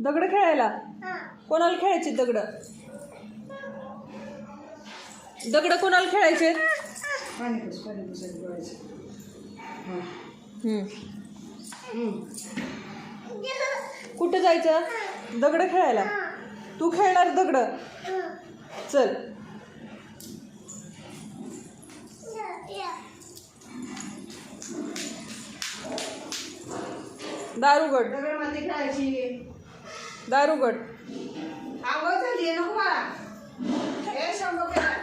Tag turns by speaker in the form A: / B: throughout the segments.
A: दगड खेळायला? कोणाला खेळायचे दगड? दगड कोणाला खेळायचे? कुठं जायचं? दगड खेळायला? तू खेळणार दगड? चल. दारुगड.
B: दगडमध्ये खेळायची.
A: दारुगड.
B: आंघोळ झाली नको मला. हे शंभर केला.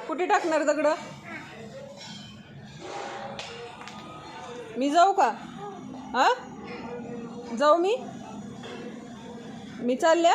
A: कुठे टाकणार दगड? मी जाऊ का? हा, जाऊ मी चालल्या.